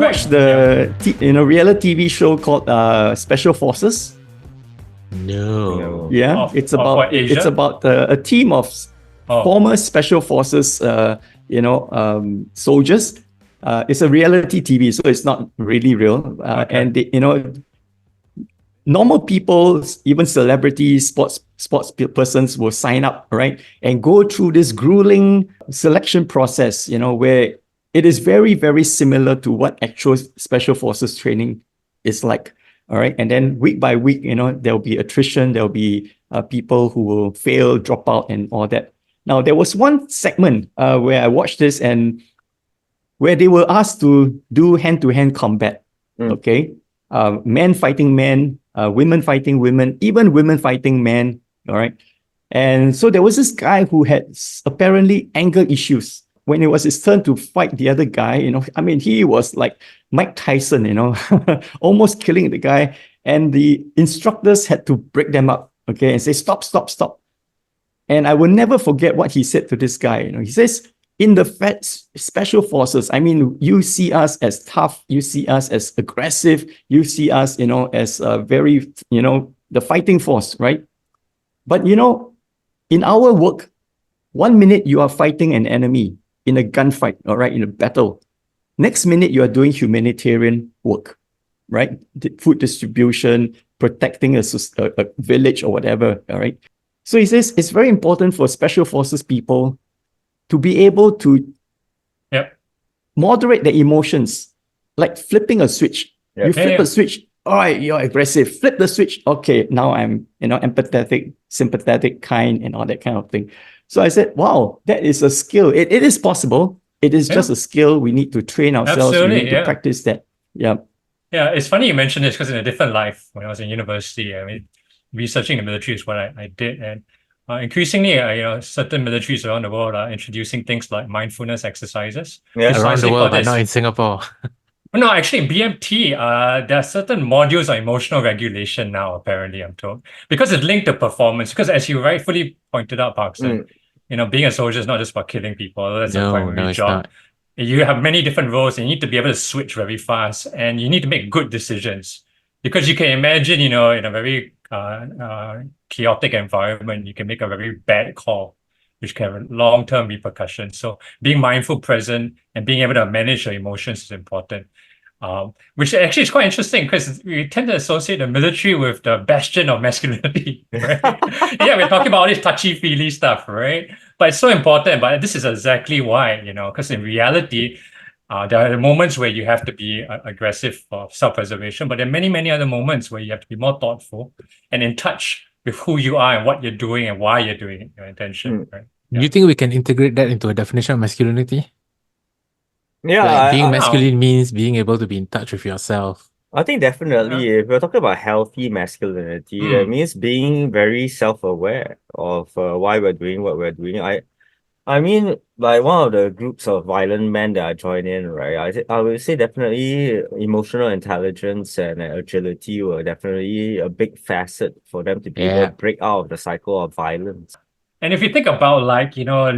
watch the reality TV show called Special Forces? No. Yeah, it's about a team of former Special Forces, soldiers. It's a reality TV, so it's not really real. And they, normal people, even celebrities, sports persons will sign up, right, and go through this grueling selection process, where it is very, very similar to what actual special forces training is like. All right. And then week by week, there'll be attrition, there'll be people who will fail, drop out, and all that. Now, there was one segment where I watched this and where they were asked to do hand-to-hand combat. Okay. Men fighting men, women fighting women, even women fighting men. All right. And so there was this guy who had apparently anger issues. When it was his turn to fight the other guy, he was like Mike Tyson, almost killing the guy. And the instructors had to break them up, okay, and say, stop, stop, stop. And I will never forget what he said to this guy. He says, in the special forces, you see us as tough, you see us as aggressive, you see us, as very, the fighting force, right? But, in our work, 1 minute you are fighting an enemy in a gunfight, all right, in a battle. Next minute, you are doing humanitarian work, right? Food distribution, protecting a village or whatever, all right? So he says it's very important for special forces people to be able to moderate their emotions, like flipping a switch. You flip a switch, all right, you're aggressive. Flip the switch, okay, now I'm, empathetic, sympathetic, kind, and all that kind of thing. So I said, wow, that is a skill. It is possible. It is just a skill. We need to train ourselves. We need to practice that. Yeah. Yeah, it's funny you mentioned this because in a different life, when I was in university, researching the military is what I did. And increasingly, certain militaries around the world are introducing things like mindfulness exercises. Yeah, around the world, but not in Singapore. No, actually, in BMT, there are certain modules on emotional regulation now, apparently, I'm told. Because it's linked to performance. Because as you rightfully pointed out, Parkson, being a soldier is not just about killing people. That's a primary job. You have many different roles, and you need to be able to switch very fast, and you need to make good decisions. Because you can imagine, in a very chaotic environment, you can make a very bad call, which can have long-term repercussions. So being mindful, present, and being able to manage your emotions is important. Which actually is quite interesting because we tend to associate the military with the bastion of masculinity, right? Yeah, we're talking about all this touchy-feely stuff, right? But it's so important. But this is exactly why, because in reality, there are moments where you have to be aggressive for self-preservation, but there are many, many other moments where you have to be more thoughtful and in touch with who you are and what you're doing and why you're doing it, your intention, right? Do you think we can integrate that into a definition of masculinity? Yeah, like being masculine means being able to be in touch with yourself. I think definitely if we're talking about healthy masculinity, that means being very self-aware of why we're doing what we're doing. I mean, like one of the groups of violent men that I join in, right? I would say definitely emotional intelligence and agility were definitely a big facet for them to be able to break out of the cycle of violence. And if you think about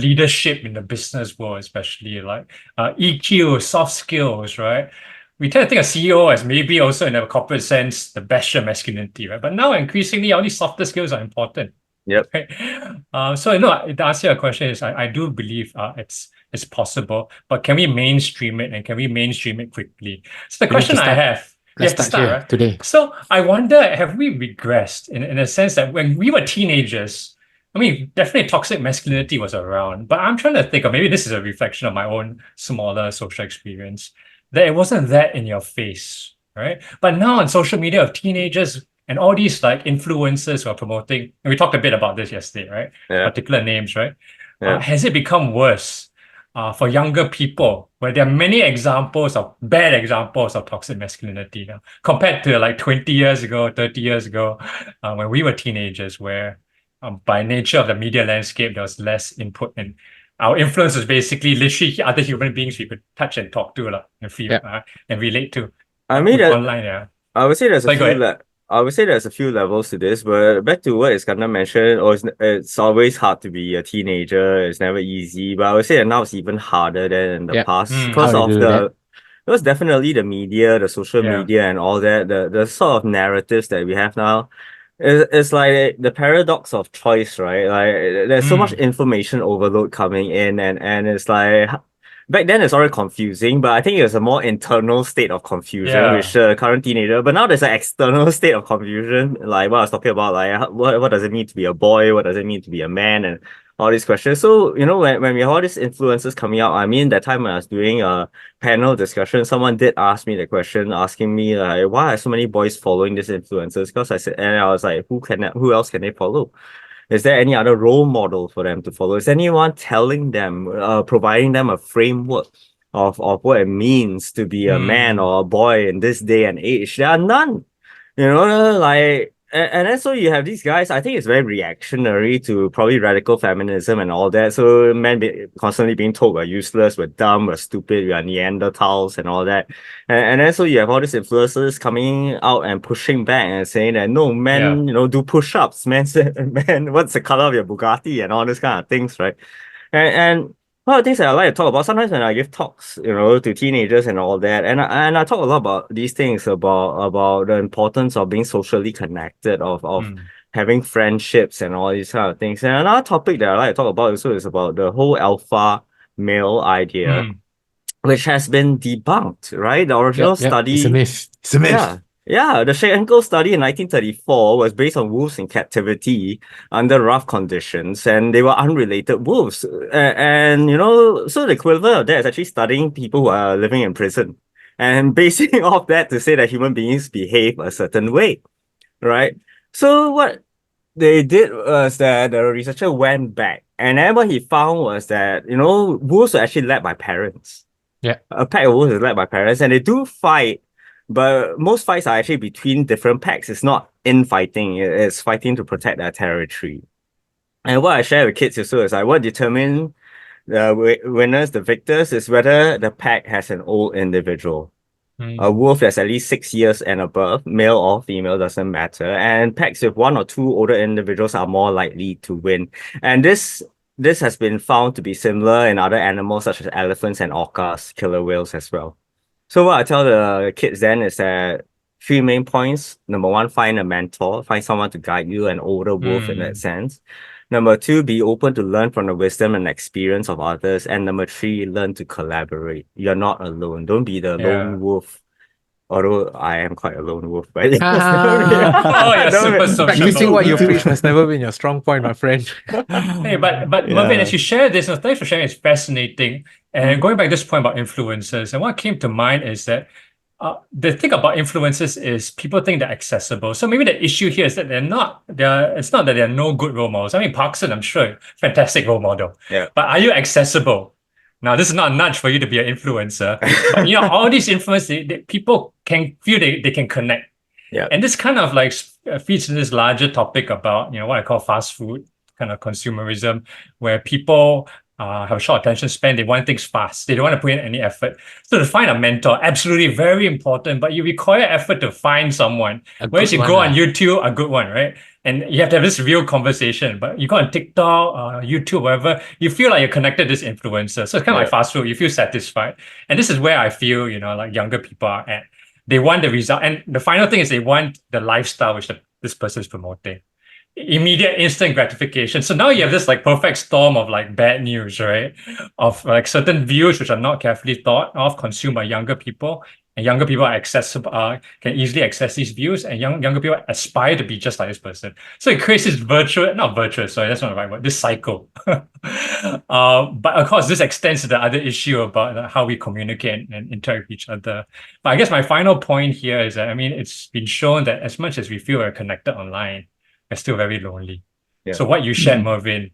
leadership in the business world, especially like EQ, soft skills, right? We tend to think of CEO as maybe also in a corporate sense, the bastion of masculinity, right? But now increasingly, all these softer skills are important. Yep. Right? So to answer your question is, I do believe it's possible, but can we mainstream it and can we mainstream it quickly? So the question I have. Let's start here today. So I wonder, have we regressed in a sense that when we were teenagers, definitely toxic masculinity was around, but I'm trying to think of, maybe this is a reflection of my own smaller social experience, that it wasn't that in your face, right? But now on social media of teenagers and all these like influencers who are promoting, and we talked a bit about this yesterday, right? Yeah. Particular names, right? Has it become worse for younger people, where there are many bad examples of toxic masculinity now, compared to like 20 years ago, 30 years ago, when we were teenagers, where by nature of the media landscape, there was less input, and our influence was basically literally other human beings we could touch and talk to and feel and relate to. Online, I would say there's a few levels to this, but back to what Iskandar mentioned, it's always hard to be a teenager. It's never easy, but I would say that now it's even harder than in the past because definitely the media, the social Yeah. media and all that, the sort of narratives that we have now, it's like the paradox of choice, right? Like there's so much information overload coming in, and it's like back then it's already confusing, but I think it's a more internal state of confusion Yeah. which the current teenager. But now there's an external state of confusion, like what I was talking about, like what does it mean to be a boy? What does it mean to be a man? And all these questions. So, when we have all these influences coming out, I mean, that time when I was doing a panel discussion, someone did ask me the question, asking me like, why are so many boys following these influencers? Because I said, and I was like, who else can they follow? Is there any other role model for them to follow? Is anyone telling them, providing them a framework of what it means to be a man or a boy in this day and age? There are none. And then so you have these guys, I think it's very reactionary to probably radical feminism and all that. So men constantly being told we're useless, we're dumb, we're stupid, we are Neanderthals and all that. And then so you have all these influencers coming out and pushing back and saying that no, men, do push-ups, man, what's the color of your Bugatti and all this kind of things, right? And one of the things that I like to talk about sometimes when I give talks, to teenagers and all that, and I talk a lot about these things about the importance of being socially connected, of having friendships and all these kind of things. And another topic that I like to talk about also is about the whole alpha male idea, which has been debunked, right? The original study. It's a myth. It's a myth. Yeah. Yeah, the Schenkel study in 1934 was based on wolves in captivity under rough conditions, and they were unrelated wolves. So the equivalent of that is actually studying people who are living in prison and basing off that to say that human beings behave a certain way, right? So what they did was that the researcher went back, and then what he found was that, wolves were actually led by parents. Yeah. A pack of wolves is led by parents, and they do fight. But most fights are actually between different packs. It's not infighting. It's fighting to protect their territory. And what I share with kids also is like what determines the winners, the victors, is whether the pack has an old individual. A wolf that's at least 6 years and above, male or female, doesn't matter. And packs with 1 or 2 older individuals are more likely to win. And this has been found to be similar in other animals such as elephants and orcas, killer whales as well. So what I tell the kids then is that 3 main points. Number 1, find a mentor, find someone to guide you, an older wolf in that sense. Number 2, be open to learn from the wisdom and experience of others. And number 3, learn to collaborate. You're not alone. Don't be the lone wolf. Although I am quite a lone wolf, but you're super sociable. Practicing what you preach must never been your strong point, my friend. Hey, but Mervin, as you share this, thanks for sharing. It's fascinating. And going back to this point about influencers, and what came to mind is that the thing about influencers is people think they're accessible. So maybe the issue here is that it's not that there are no good role models. I mean, Parkson, I'm sure, fantastic role model. Yeah. But are you accessible? Now, this is not a nudge for you to be an influencer, but all these influencers, people can feel they can connect. Yeah. And this kind of like feeds in this larger topic about, what I call fast food, kind of consumerism, where people have a short attention span. They want things fast. They don't want to put in any effort. So to find a mentor, absolutely very important, but you require effort to find someone. Whereas you go on YouTube, a good one, right? And you have to have this real conversation. But you go on TikTok, YouTube, whatever, you feel like you're connected to this influencer. So it's kind of like fast food. You feel satisfied. And this is where I feel, like younger people are at. They want the result. And the final thing is they want the lifestyle which this person is promoting. Immediate instant gratification. So now you have this like perfect storm of like bad news, right? Of like certain views which are not carefully thought of, consumed by younger people. And younger people are accessible, can easily access these views, and younger people aspire to be just like this person. So it creates this that's not the right word, this cycle. But of course, this extends to the other issue about how we communicate and interact with each other. But I guess my final point here is that, it's been shown that as much as we feel we're connected online, we're still very lonely. Yeah. So what you shared, Mervin,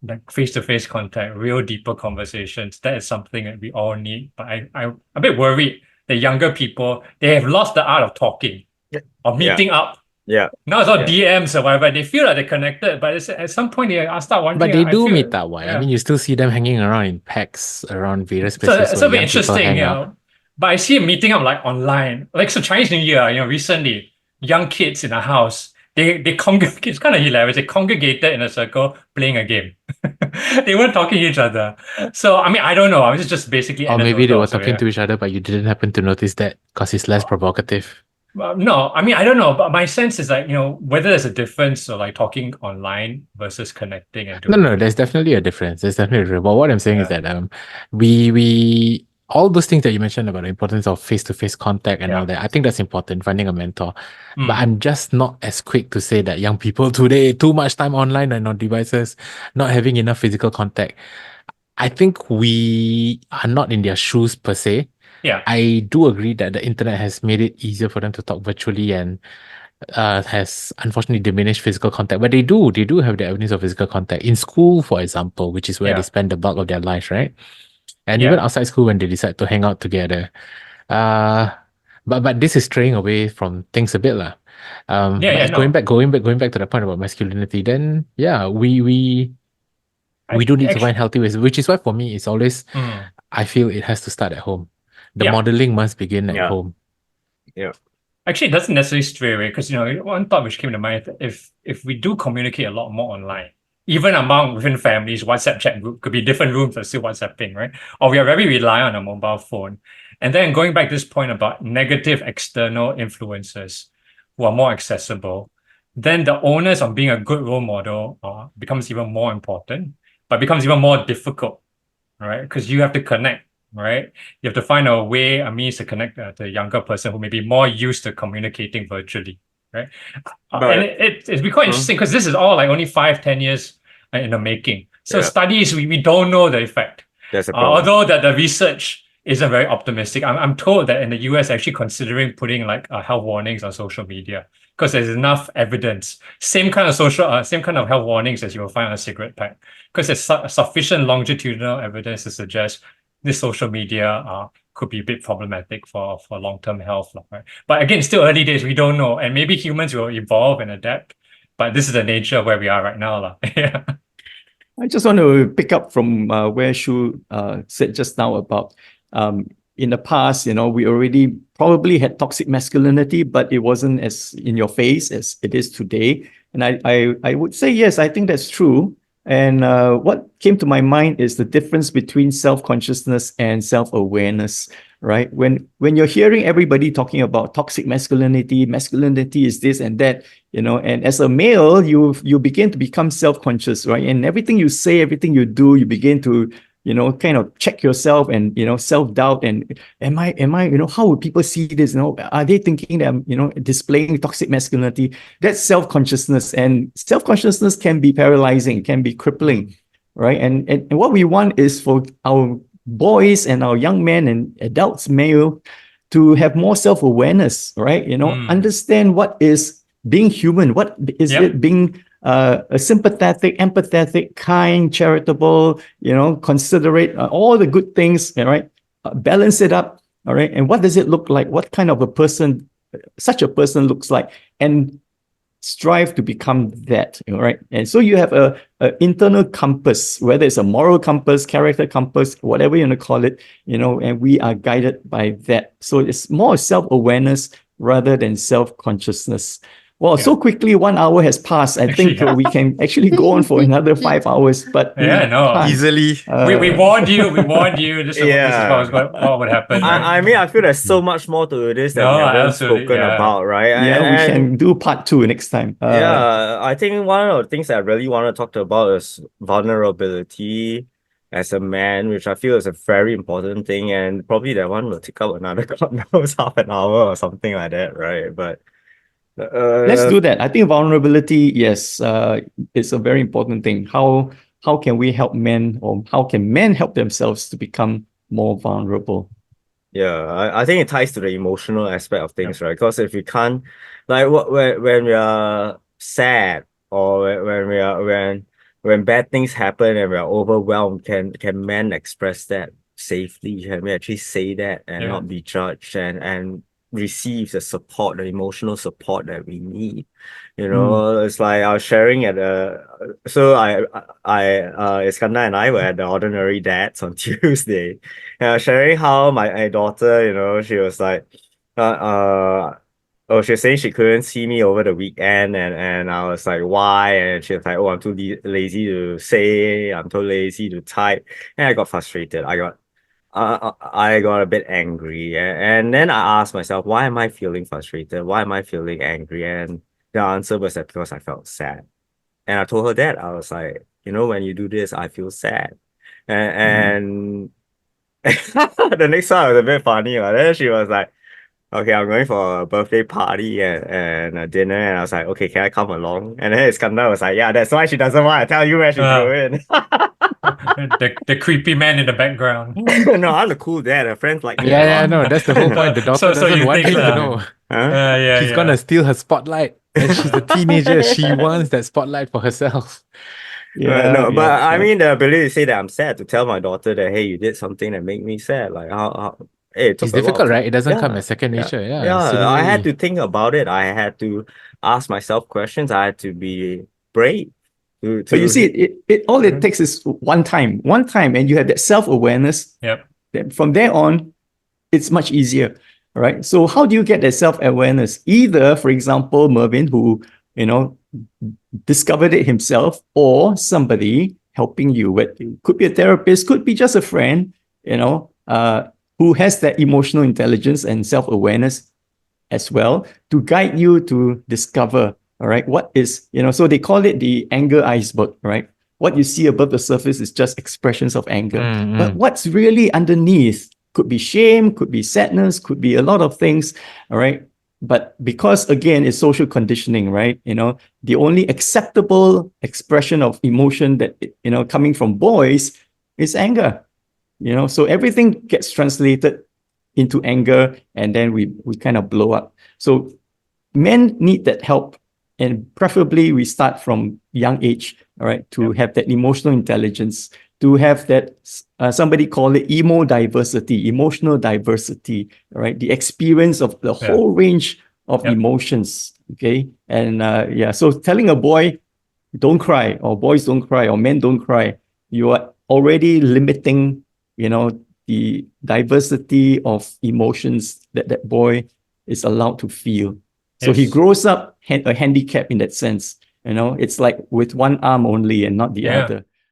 like face-to-face contact, real deeper conversations, that is something that we all need. But I'm a bit worried the younger people, they have lost the art of talking or meeting up. Yeah. Now it's all DMs or whatever. They feel like they're connected, but at some point they start wondering. But they do meet up, right? You still see them hanging around in packs around various places. So it's a bit interesting, But I see them meeting up like online. Like so Chinese New Year, recently, young kids in a house, they congregate. It's kind of hilarious. They congregated in a circle playing a game. They weren't talking to each other. So I mean, I don't know. I was just basically Or maybe they anecdotal, were so talking yeah. to each other, but you didn't happen to notice that because it's less provocative. No, I mean, I don't know, but my sense is like, whether there's a difference or like talking online versus connecting and No, doing no, it. there's definitely a difference. There's definitely a difference. But what I'm saying is Yeah. that we all those things that you mentioned about the importance of face-to-face contact and all Yeah. that, I think that's important, finding a mentor. But Mm. I'm just not as quick to say that young people today, too much time online and on devices, not having enough physical contact. I think we are not in their shoes per se. Yeah. I do agree that the internet has made it easier for them to talk virtually and has unfortunately diminished physical contact. But they do have the evidence of physical contact in school, for example, which is where they Yeah. spend the bulk of their lives, right? And Yeah. even outside school when they decide to hang out together. But this is straying away from things a bit lah. Yeah, But no. going back to the point about masculinity, then yeah, we do need to Actually, find healthy ways, which is why for me it's always mm. I feel it has to start at home. The Yeah. modeling must begin at Yeah. home. Yeah. Actually, it doesn't necessarily stray away because one thought which came to mind, if we do communicate a lot more online, even within families, WhatsApp chat group could be different rooms are still WhatsApping, right? Or we are very reliant on a mobile phone. And then going back to this point about negative external influences who are more accessible, then the onus on being a good role model becomes even more important, but becomes even more difficult, right? Because you have to connect, right? You have to find a way, a means to connect the younger person who may be more used to communicating virtually, right? And it's been quite interesting because this is all like only 5-10 years in the making. So Yeah. studies, we don't know the effect. That's a problem. Although the research isn't very optimistic. I'm told that in the US actually considering putting like health warnings on social media because there's enough evidence. Same kind of health warnings as you will find on a cigarette pack because there's sufficient longitudinal evidence to suggest this social media could be a bit problematic for long-term health, right? But again, still early days, we don't know. And maybe humans will evolve and adapt, but this is the nature of where we are right now. Yeah. I just want to pick up from where Shu said just now about in the past, we already probably had toxic masculinity, but it wasn't as in your face as it is today. And I would say, yes, I think that's true. And what came to my mind is the difference between self-consciousness and self-awareness, right? When you're hearing everybody talking about toxic masculinity is this and that, and as a male, you begin to become self-conscious, right? And everything you say, everything you do, you begin to kind of check yourself and, self-doubt and am I, how would people see this? Are they thinking that I'm, displaying toxic masculinity? That's self-consciousness, and self-consciousness can be paralyzing, can be crippling, right? And what we want is for our boys and our young men and adults, male, to have more self-awareness, right? Understand what is being human, what is it being a sympathetic, empathetic, kind, charitable, considerate, all the good things, right? Balance it up, all right? And what does it look like? What kind of a person such a person looks like? And strive to become that, right? And so you have a internal compass, whether it's a moral compass, character compass, whatever you want to call it, and we are guided by that. So it's more self-awareness rather than self-consciousness. Well, so quickly 1 hour has passed. I think we can actually go on for another 5 hours, but easily. We warned you. This is what would happen. I mean, I feel there's so much more to this that we haven't spoken about, right? We can do part 2 next time. I think one of the things that I really want to talk about is vulnerability as a man, which I feel is a very important thing, and probably that one will take up another God knows half an hour or something like that, right? But let's do that. I think vulnerability, yes, it's a very important thing. How can we help men, or how can men help themselves to become more vulnerable? Yeah, I think it ties to the emotional aspect of things, right? Because if we can't, like, when we are sad, or when bad things happen and we are overwhelmed, can men express that safely? Can we actually say that and not be judged and receive the support, the emotional support that we need? It's like I was sharing at Iskandar and I were at the Ordinary Dads on Tuesday, and I was sharing how my daughter, she was like, oh, she was saying she couldn't see me over the weekend, and I was like, why? And she was like, oh, I'm too lazy to say, I'm too lazy to type, and I got frustrated. I got a bit angry, and then I asked myself, why am I feeling frustrated? Why am I feeling angry? And the answer was that because I felt sad. And I told her that. I was like, when you do this, I feel sad. And the next one was a bit funny. But then she was like, okay, I'm going for a birthday party and a dinner. And I was like, okay, can I come along? And then Iskandar was like, yeah, that's why she doesn't want to tell you where she's going. The creepy man in the background. No, I'm the cool dad. Her friends like me a Yeah, lot. no, that's the whole point. The daughter So you doesn't want think, him to know. Huh? yeah, She's yeah. gonna steal her spotlight. And she's a teenager. She wants that spotlight for herself. No, but I yeah. mean the ability to say that I'm sad, to tell my daughter that, hey, you did something that made me sad. Like hey, it took It's a lot difficult, of right? It doesn't come yeah, as second yeah, nature. Yeah, yeah. I had similarly. to think about it. I had to ask myself questions. I had to be brave to But you see, it all it Mhm. takes is one time, and you have that self-awareness. Yep. Then from there on, it's much easier, right? So how do you get that self-awareness? Either, for example, Mervin, who, discovered it himself, or somebody helping you. It could be a therapist, could be just a friend, who has that emotional intelligence and self-awareness as well to guide you to discover, all right, what is, so they call it the anger iceberg, right? What you see above the surface is just expressions of anger. But what's really underneath could be shame, could be sadness, could be a lot of things, all right? But because, again, it's social conditioning, right? The only acceptable expression of emotion that, coming from boys is anger, so everything gets translated into anger, and then we kind of blow up. So men need that help, and preferably we start from young age, all right, to have that emotional intelligence, to have that, somebody call it emotional diversity, all right, the experience of the whole range of emotions, okay? And so telling a boy, don't cry, or boys don't cry, or men don't cry, you are already limiting, the diversity of emotions that boy is allowed to feel. So he Yes. grows up a handicap in that sense. It's like with one arm only and not the other.